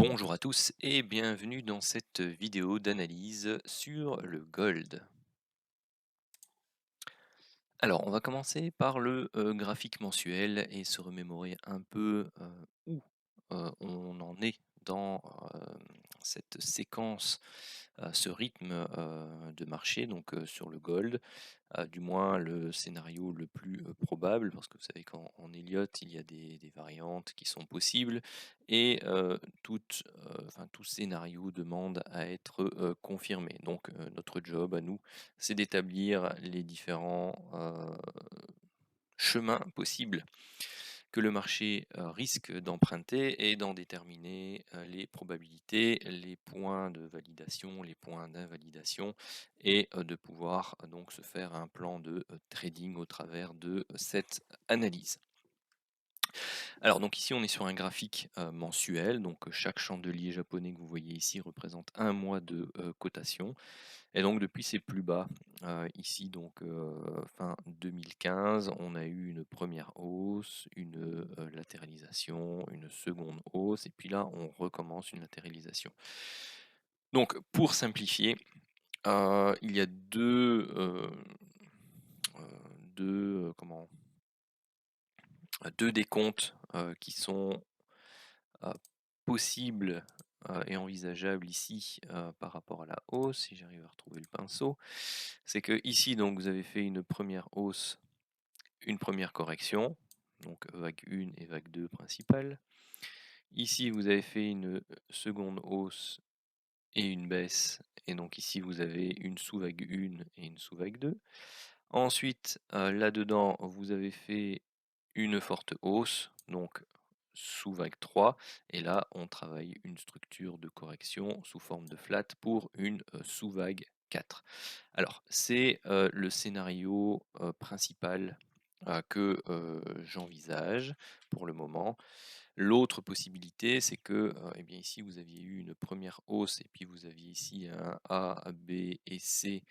Bonjour à tous et bienvenue dans cette vidéo d'analyse sur le gold. Alors, on va commencer par le graphique mensuel et se remémorer un peu où on en est dans cette séquence, ce rythme de marché, donc sur le gold. Du moins le scénario le plus probable, parce que vous savez qu'en Elliott, il y a des variantes qui sont possibles et tout scénario demande à être confirmé. Donc notre job à nous, c'est d'établir les différents chemins possibles que le marché risque d'emprunter et d'en déterminer les probabilités, les points de validation, les points d'invalidation et de pouvoir donc se faire un plan de trading au travers de cette analyse. Alors donc ici on est sur un graphique mensuel, donc chaque chandelier japonais que vous voyez ici représente un mois de cotation. Et donc depuis ses plus bas, ici donc fin 2015, on a eu une première hausse, une latéralisation, une seconde hausse, et puis là on recommence une latéralisation. Donc pour simplifier, il y a deux décomptes qui sont euh, possibles et envisageables ici par rapport à la hausse, si j'arrive à retrouver le pinceau. C'est que ici donc vous avez fait une première hausse, une première correction, donc vague 1 et vague 2 principale. Ici vous avez fait une seconde hausse et une baisse, et donc ici vous avez une sous-vague 1 et une sous-vague 2. Ensuite là-dedans vous avez fait une forte hausse, donc sous vague 3, et là on travaille une structure de correction sous forme de flat pour une sous-vague 4. Alors c'est le scénario principal que j'envisage pour le moment. L'autre possibilité, c'est que eh bien ici vous aviez eu une première hausse et puis vous aviez ici un A, B et C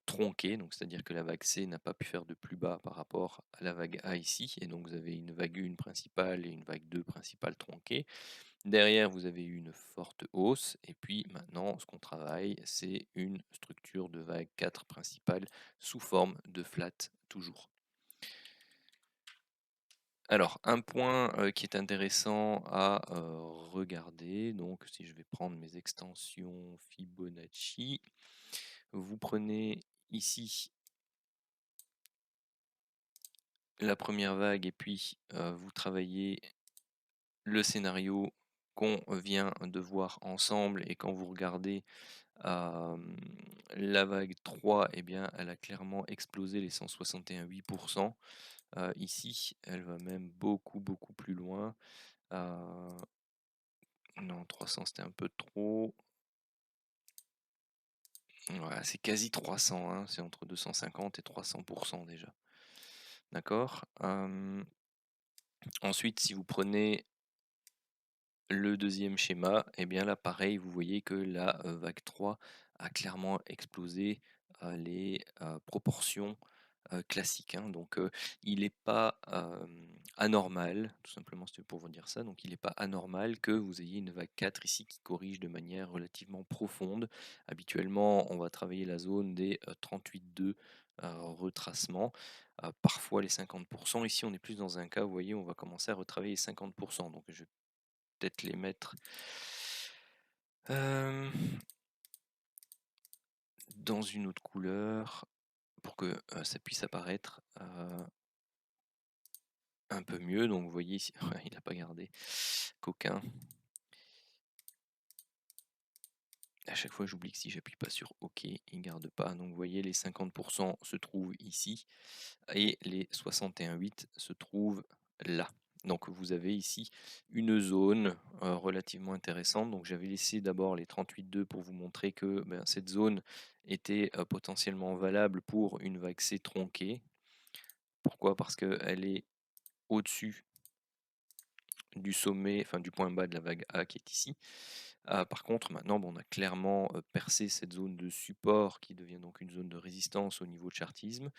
tronqué, donc c'est-à-dire que la vague C n'a pas pu faire de plus bas par rapport à la vague A ici, et donc vous avez une vague 1 principale et une vague 2 principale tronquée. Derrière, vous avez eu une forte hausse, et puis maintenant, ce qu'on travaille, c'est une structure de vague 4 principale sous forme de flat toujours. Alors, un point qui est intéressant à regarder, donc si je vais prendre mes extensions Fibonacci, vous prenez ici la première vague et puis vous travaillez le scénario qu'on vient de voir ensemble, et quand vous regardez la vague 3, eh bien, elle a clairement explosé les 161,8%. Ici, elle va même beaucoup, beaucoup plus loin. Non, 300, c'était un peu trop. Voilà, c'est quasi 300, hein, c'est entre 250 et 300% déjà. D'accord. Ensuite, si vous prenez le deuxième schéma, eh bien là, pareil, vous voyez que la vague 3 a clairement explosé les proportions classiques, hein. Donc, il n'est pas anormal, tout simplement c'était pour vous dire ça, donc il n'est pas anormal que vous ayez une vague 4 ici qui corrige de manière relativement profonde. Habituellement, on va travailler la zone des 38,2 retracements, parfois les 50%. Ici, on est plus dans un cas, vous voyez, on va commencer à retravailler les 50%. Donc, je peut-être les mettre euh, dans une autre couleur pour que ça puisse apparaître un peu mieux. Donc vous voyez ici, il n'a pas gardé, coquin. À chaque fois j'oublie que si j'appuie pas sur OK, il garde pas. Donc vous voyez, les 50% se trouvent ici et les 61,8 se trouvent là. Donc vous avez ici une zone relativement intéressante. Donc j'avais laissé d'abord les 38,2 pour vous montrer que cette zone était potentiellement valable pour une vague C tronquée. Pourquoi? Parce qu'elle est au-dessus du sommet, enfin du point bas de la vague A qui est ici. Par contre, maintenant, on a clairement percé cette zone de support qui devient donc une zone de résistance au niveau de chartisme.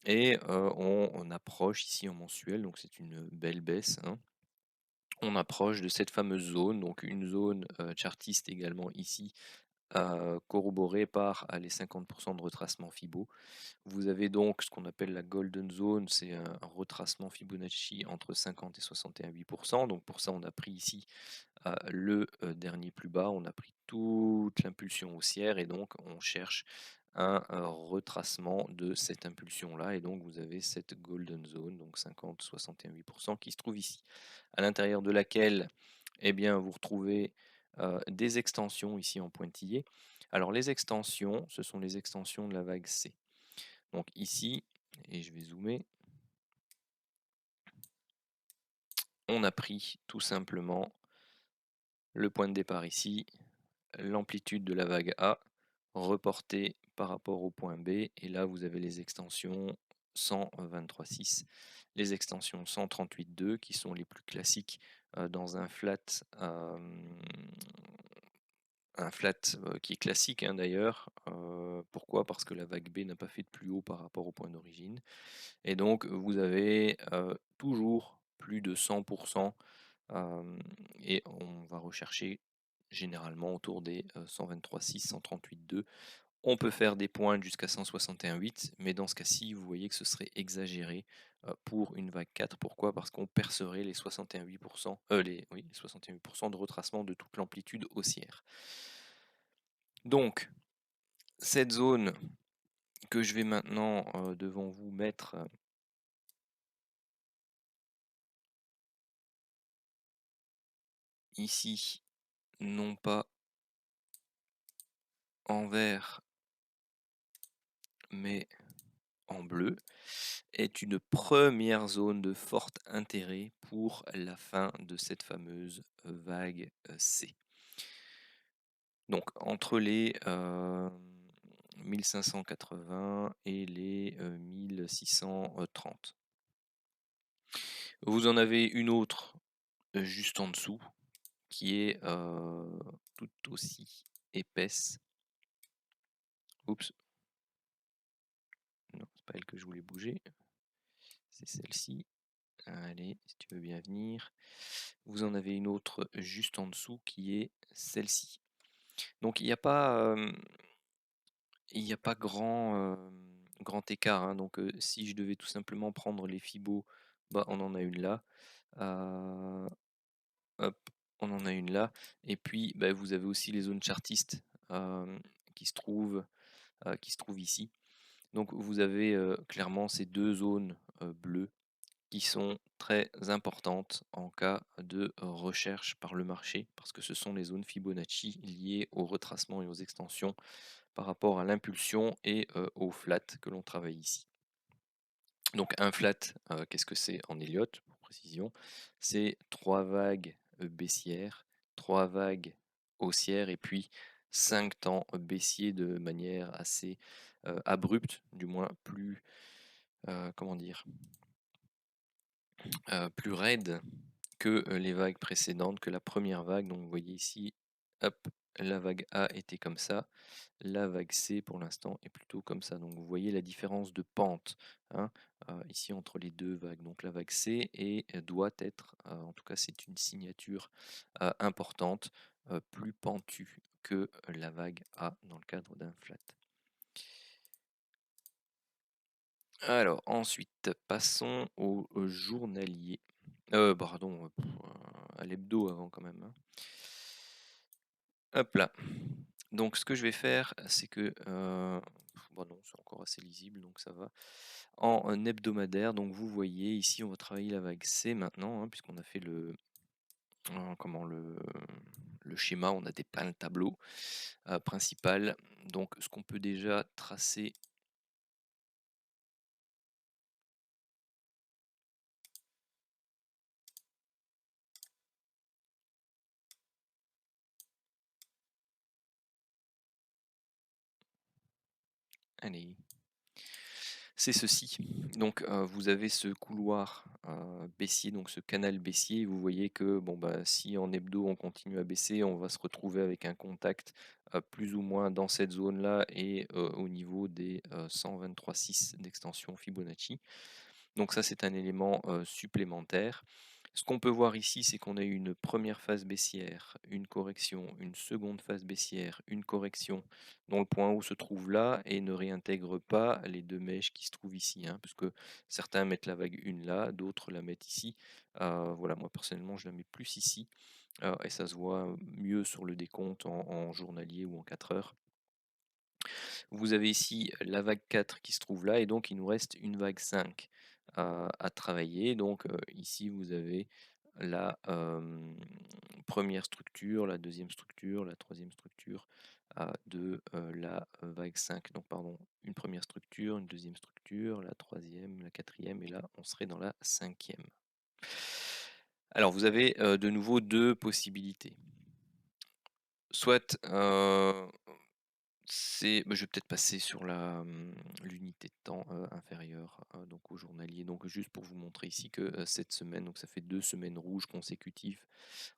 Et on approche ici en mensuel, donc c'est une belle baisse, hein. on approche de cette fameuse zone, donc une zone chartiste également ici, corroborée par les 50% de retracement Fibo. Vous avez donc ce qu'on appelle la golden zone, c'est un retracement Fibonacci entre 50 et 61,8%. Donc pour ça, on a pris ici le dernier plus bas, on a pris toute l'impulsion haussière et donc on cherche un retracement de cette impulsion-là. Et donc vous avez cette golden zone, donc 50-61,8% qui se trouve ici, à l'intérieur de laquelle eh bien, vous retrouvez des extensions ici en pointillé. Alors les extensions, ce sont les extensions de la vague C. Donc ici, et je vais zoomer, on a pris tout simplement le point de départ ici, l'amplitude de la vague A reportée par rapport au point B, et là vous avez les extensions 123,6, les extensions 138,2 qui sont les plus classiques dans un flat qui est classique hein, d'ailleurs. Pourquoi? Parce que la vague B n'a pas fait de plus haut par rapport au point d'origine. Et donc vous avez toujours plus de 100%, et on va rechercher généralement autour des 123,6, 138,2. On peut faire des pointes jusqu'à 161,8, mais dans ce cas-ci, vous voyez que ce serait exagéré pour une vague 4. Pourquoi? Parce qu'on percerait les 61,8%, oui, les 61,8% de retracement de toute l'amplitude haussière. Donc, cette zone que je vais maintenant devant vous mettre ici, non pas en vert, mais en bleu, est une première zone de fort intérêt pour la fin de cette fameuse vague C. Donc entre les 1580 et les 1630. Vous en avez une autre juste en dessous qui est tout aussi épaisse. Oups. Non, c'est pas elle que je voulais bouger. C'est celle-ci. Allez, si tu veux bien venir. Vous en avez une autre juste en dessous qui est celle-ci. Donc il n'y a pas grand écart, hein. Donc si je devais tout simplement prendre les fibos, bah, on en a une là. Hop, on en a une là. Et puis bah, vous avez aussi les zones chartistes qui se trouvent ici. Donc vous avez clairement ces deux zones bleues qui sont très importantes en cas de recherche par le marché, parce que ce sont les zones Fibonacci liées au retracement et aux extensions par rapport à l'impulsion et au flat que l'on travaille ici. Donc un flat, qu'est-ce que c'est en Elliott, pour précision? C'est 3 vagues baissières, 3 vagues haussières et puis 5 temps baissiers de manière assez abrupte, du moins plus, comment dire, plus raide que les vagues précédentes, que la première vague. Donc vous voyez ici, hop, la vague A était comme ça, la vague C pour l'instant est plutôt comme ça. Donc vous voyez la différence de pente hein, ici entre les deux vagues. Donc la vague C doit être, en tout cas c'est une signature importante, plus pentue que la vague A dans le cadre d'un flat. Alors ensuite, passons au journalier. Pardon, à l'hebdo avant quand même, hein. Hop là. Donc ce que je vais faire, c'est que, bon non, c'est encore assez lisible, donc ça va. En hebdomadaire, donc vous voyez ici, on va travailler la vague C maintenant, hein, puisqu'on a fait comment le schéma, on a dépeint le tableau principal. Donc ce qu'on peut déjà tracer. Allez. C'est ceci. Donc vous avez ce couloir baissier, donc ce canal baissier. Vous voyez que bon, bah, si en hebdo on continue à baisser, on va se retrouver avec un contact plus ou moins dans cette zone-là et au niveau des 123,6 d'extension Fibonacci. Donc ça c'est un élément supplémentaire. Ce qu'on peut voir ici, c'est qu'on a eu une première phase baissière, une correction, une seconde phase baissière, une correction, dont le point haut se trouve là et ne réintègre pas les deux mèches qui se trouvent ici, hein, puisque certains mettent la vague 1 là, d'autres la mettent ici. Voilà, moi personnellement, je la mets plus ici, et ça se voit mieux sur le décompte en journalier ou en 4 heures. Vous avez ici la vague 4 qui se trouve là et donc il nous reste une vague 5 à travailler. Donc ici vous avez la première structure, la deuxième structure, la troisième structure de la vague 5. Donc pardon, une première structure, une deuxième structure, la troisième, la quatrième et là on serait dans la cinquième. Alors vous avez de nouveau deux possibilités. Soit je vais peut-être passer sur l'unité de temps inférieure donc au journalier. Donc juste pour vous montrer ici que cette semaine, donc ça fait 2 semaines rouges consécutives,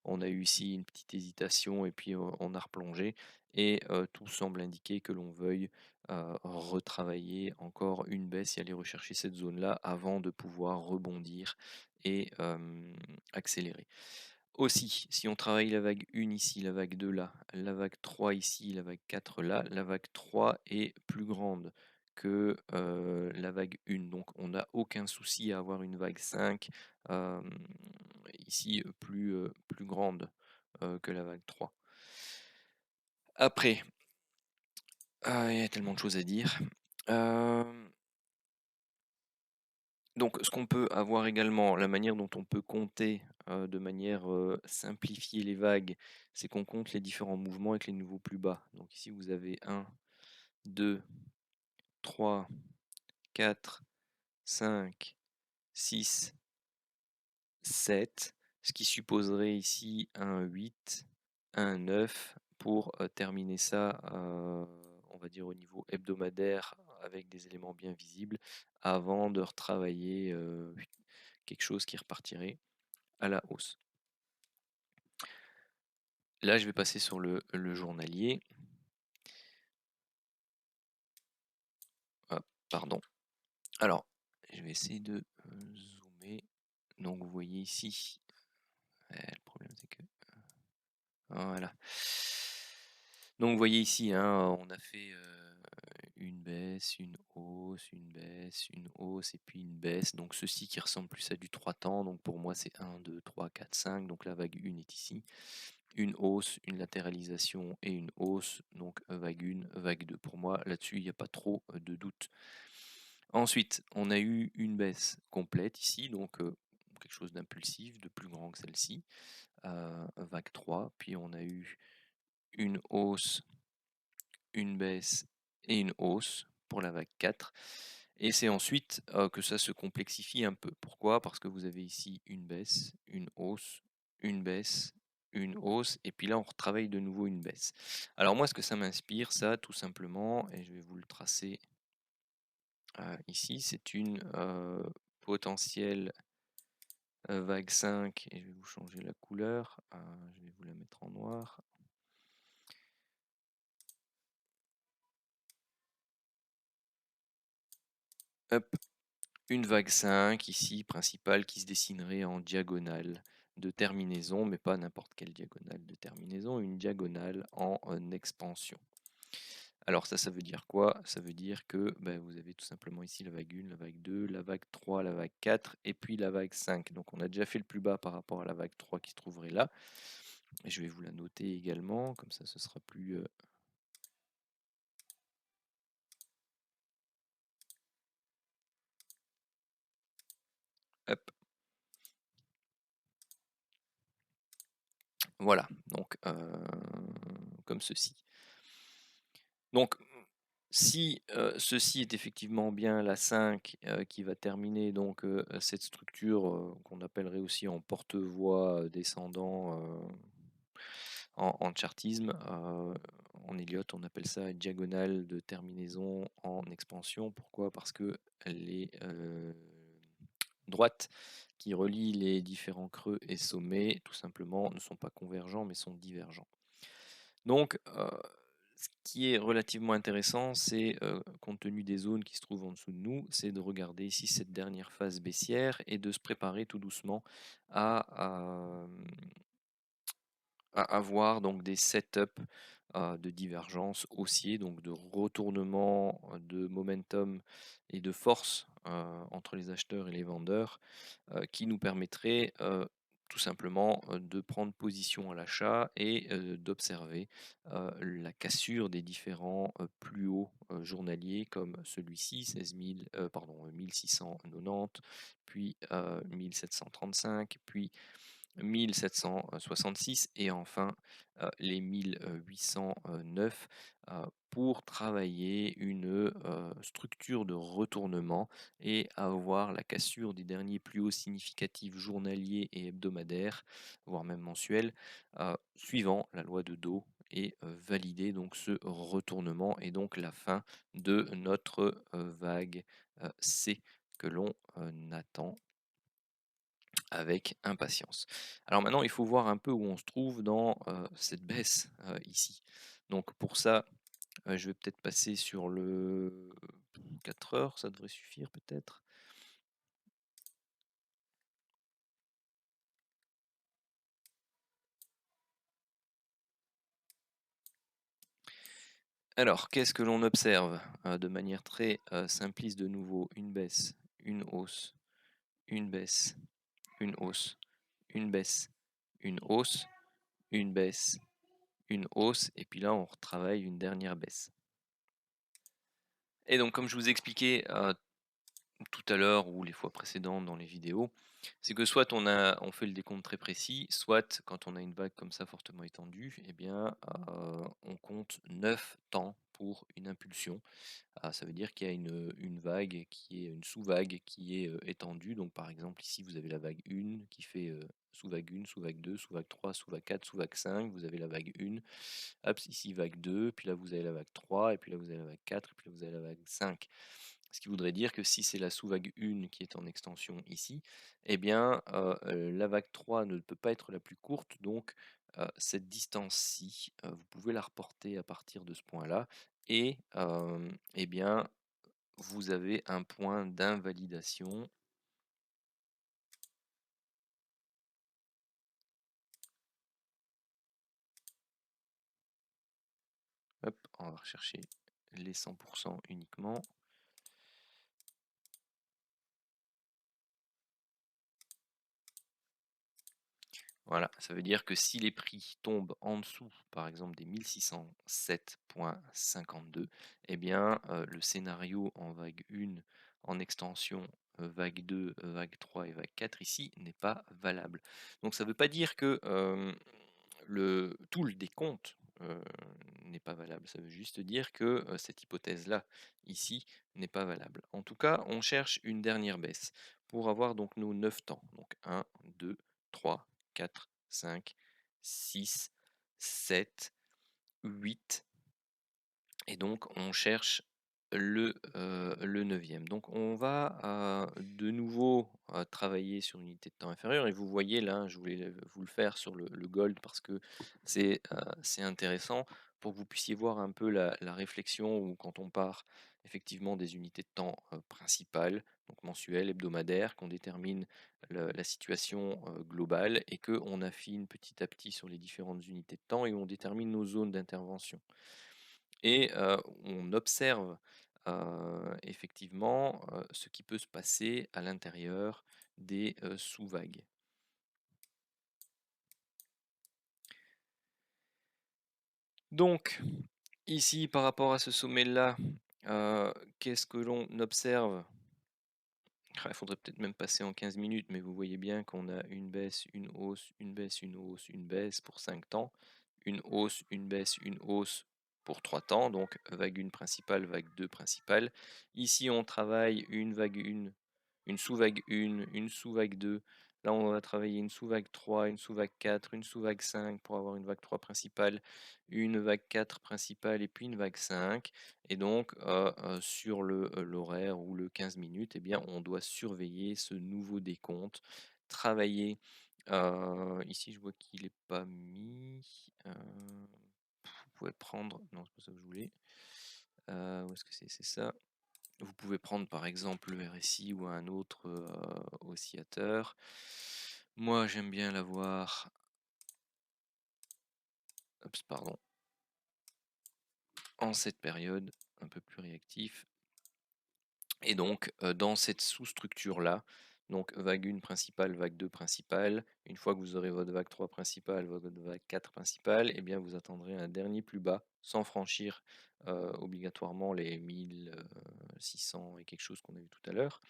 on a eu ici une petite hésitation et puis on a replongé et tout semble indiquer que l'on veuille retravailler encore une baisse et aller rechercher cette zone-là avant de pouvoir rebondir et accélérer. Aussi, si on travaille la vague 1 ici, la vague 2 là, la vague 3 ici, la vague 4 là, la vague 3 est plus grande que la vague 1. Donc on n'a aucun souci à avoir une vague 5 ici plus grande que la vague 3. Après, il y a tellement de choses à dire. Donc, ce qu'on peut avoir également, la manière dont on peut compter de manière simplifiée les vagues, c'est qu'on compte les différents mouvements avec les niveaux plus bas. Donc ici, vous avez 1, 2, 3, 4, 5, 6, 7, ce qui supposerait ici un 8, un 9 pour terminer ça, on va dire au niveau hebdomadaire avec des éléments bien visibles avant de retravailler quelque chose qui repartirait à la hausse. Là, je vais passer sur le journalier. Ah, pardon. Alors, je vais essayer de zoomer. Donc, vous voyez ici, le problème c'est que voilà. Donc vous voyez ici, hein, on a fait une baisse, une hausse, une baisse, une hausse et puis une baisse. Donc ceci qui ressemble plus à du 3 temps. Donc pour moi c'est 1, 2, 3, 4, 5. Donc la vague 1 est ici. Une hausse, une latéralisation et une hausse. Donc vague 1, vague 2. Pour moi là-dessus il n'y a pas trop de doute. Ensuite on a eu une baisse complète ici. Donc quelque chose d'impulsif, de plus grand que celle-ci. Vague 3. Puis on a eu une hausse, une baisse et une hausse pour la vague 4. Et c'est ensuite que ça se complexifie un peu. Pourquoi? Parce que vous avez ici une baisse, une hausse, une baisse, une hausse, et puis là on retravaille de nouveau une baisse. Alors moi ce que ça m'inspire, ça tout simplement, et je vais vous le tracer ici, c'est une potentielle vague 5, et je vais vous changer la couleur, je vais vous la mettre en noir. Hop, une vague 5 ici, principale, qui se dessinerait en diagonale de terminaison, mais pas n'importe quelle diagonale de terminaison, une diagonale en expansion. Alors ça veut dire quoi? Ça veut dire que vous avez tout simplement ici la vague 1, la vague 2, la vague 3, la vague 4, et puis la vague 5. Donc on a déjà fait le plus bas par rapport à la vague 3 qui se trouverait là. Et je vais vous la noter également, comme ça ce sera plus... Hop. Voilà, donc comme ceci. Donc si ceci est effectivement bien la 5 qui va terminer donc cette structure qu'on appellerait aussi en porte-voix descendant en chartisme, en Elliott on appelle ça une diagonale de terminaison en expansion. Pourquoi? Parce que les droites qui relient les différents creux et sommets tout simplement ne sont pas convergents mais sont divergents. Donc Ce qui est relativement intéressant, c'est, compte tenu des zones qui se trouvent en dessous de nous, c'est de regarder ici cette dernière phase baissière et de se préparer tout doucement à, à avoir donc des setups de divergence haussier, donc de retournement de momentum et de force entre les acheteurs et les vendeurs, qui nous permettrait tout simplement de prendre position à l'achat et d'observer la cassure des différents plus hauts journaliers comme celui-ci, 16 000, pardon, 1690, puis 1735, puis 1766 et enfin les 1809 pour travailler une structure de retournement et avoir la cassure des derniers plus hauts significatifs journaliers et hebdomadaires, voire même mensuels, suivant la loi de Dow et valider donc ce retournement et donc la fin de notre vague C que l'on attend avec impatience. Alors maintenant, il faut voir un peu où on se trouve dans cette baisse ici. Donc pour ça, je vais peut-être passer sur le 4 heures, ça devrait suffire peut-être. Alors, qu'est-ce que l'on observe de manière très simpliste de nouveau? Une baisse, une hausse, une baisse, une hausse, une baisse, une hausse, une baisse, une hausse, et puis là on retravaille une dernière baisse. Et donc comme je vous expliquais tout à l'heure ou les fois précédentes dans les vidéos, c'est que soit on fait le décompte très précis, soit quand on a une vague comme ça fortement étendue, eh bien, on compte 9 temps pour une impulsion. Ça veut dire qu'il y a une vague qui est une sous-vague qui est étendue. Donc par exemple ici vous avez la vague 1 qui fait sous-vague 1, sous-vague 2, sous-vague 3, sous-vague 4, sous-vague 5, vous avez la vague 1, hop, ici vague 2, puis là vous avez la vague 3, et puis là vous avez la vague 4, et puis là vous avez la vague 5. Ce qui voudrait dire que si c'est la sous-vague 1 qui est en extension ici, eh bien la vague 3 ne peut pas être la plus courte, donc cette distance-ci, vous pouvez la reporter à partir de ce point-là, et eh bien vous avez un point d'invalidation. Hop, on va rechercher les 100% uniquement. Voilà, ça veut dire que si les prix tombent en dessous, par exemple, des 1607,52, eh bien, le scénario en vague 1, en extension vague 2, vague 3 et vague 4 ici n'est pas valable. Donc ça ne veut pas dire que tout le décompte n'est pas valable. Ça veut juste dire que cette hypothèse-là, ici, n'est pas valable. En tout cas, on cherche une dernière baisse pour avoir donc nos 9 temps. Donc 1, 2, 3, 4, 5, 6, 7, 8. Et donc on cherche le 9e. Donc on va de nouveau travailler sur une unité de temps inférieure. Et vous voyez là, je voulais vous le faire sur le gold parce que c'est intéressant pour que vous puissiez voir un peu la réflexion où quand on part effectivement des unités de temps principales, donc mensuelles, hebdomadaires, qu'on détermine la situation globale et qu'on affine petit à petit sur les différentes unités de temps et on détermine nos zones d'intervention. Et on observe effectivement ce qui peut se passer à l'intérieur des sous-vagues. Donc, ici, par rapport à ce sommet-là, qu'est-ce que l'on observe? Il faudrait peut-être même passer en 15 minutes, mais vous voyez bien qu'on a une baisse, une hausse, une baisse, une hausse, une baisse pour 5 temps, une hausse, une baisse, une hausse pour 3 temps, donc vague 1 principale, vague 2 principale. Ici, on travaille une vague 1, une sous-vague 1, une sous-vague 2. Là, on va travailler une sous-vague 3, une sous-vague 4, une sous-vague 5 pour avoir une vague 3 principale, une vague 4 principale et puis une vague 5. Et donc, sur l'horaire ou le 15 minutes, eh bien, on doit surveiller ce nouveau décompte, travailler. Ici, je vois qu'il n'est pas mis. pouvez prendre, non c'est pas ça que je voulais, où est-ce que c'est ça. Vous pouvez prendre par exemple le RSI ou un autre oscillateur. Moi j'aime bien l'avoir, pardon, en cette période, un peu plus réactif. Et donc, dans cette sous-structure là, donc vague 1 principale, vague 2 principale, une fois que vous aurez votre vague 3 principale, votre vague 4 principale, et bien vous attendrez un dernier plus bas sans franchir obligatoirement les 1600 et quelque chose qu'on a vu tout à l'heure.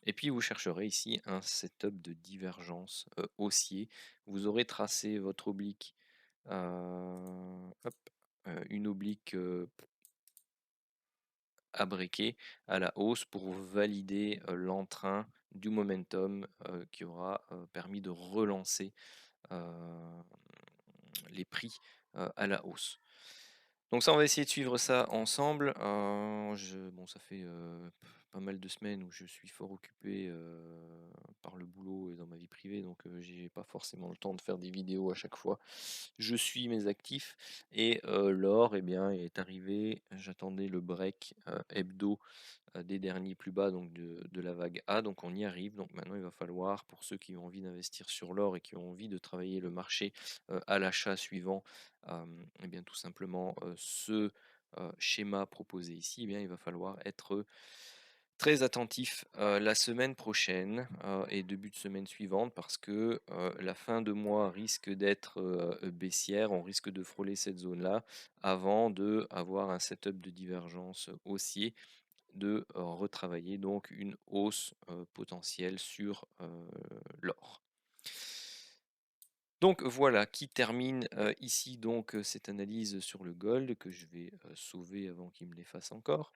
Et puis vous chercherez ici un setup de divergence haussier. Vous aurez tracé votre oblique, hop, une oblique à briquer à la hausse pour valider l'entrain du momentum qui aura permis de relancer les prix à la hausse. Donc ça, on va essayer de suivre ça ensemble. Bon, ça fait pas mal de semaines où je suis fort occupé par le boulot et dans ma vie privée, donc j'ai pas forcément le temps de faire des vidéos à chaque fois. Je suis mes actifs et l'or, eh bien, est arrivé. J'attendais le break hebdo des derniers plus bas donc de la vague A, donc on y arrive. Donc maintenant il va falloir, pour ceux qui ont envie d'investir sur l'or et qui ont envie de travailler le marché à l'achat suivant, et bien tout simplement ce schéma proposé ici, eh bien il va falloir être très attentif la semaine prochaine et début de semaine suivante parce que la fin de mois risque d'être baissière, on risque de frôler cette zone-là avant de avoir un setup de divergence haussier, de retravailler donc une hausse potentielle sur l'or. Donc voilà qui termine ici donc cette analyse sur le gold que je vais sauver avant qu'il me l'efface encore.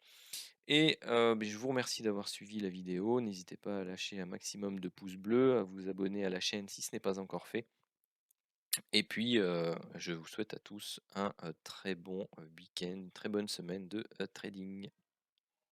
Et je vous remercie d'avoir suivi la vidéo. N'hésitez pas à lâcher un maximum de pouces bleus, à vous abonner à la chaîne si ce n'est pas encore fait. Et puis je vous souhaite à tous un très bon week-end, une très bonne semaine de trading.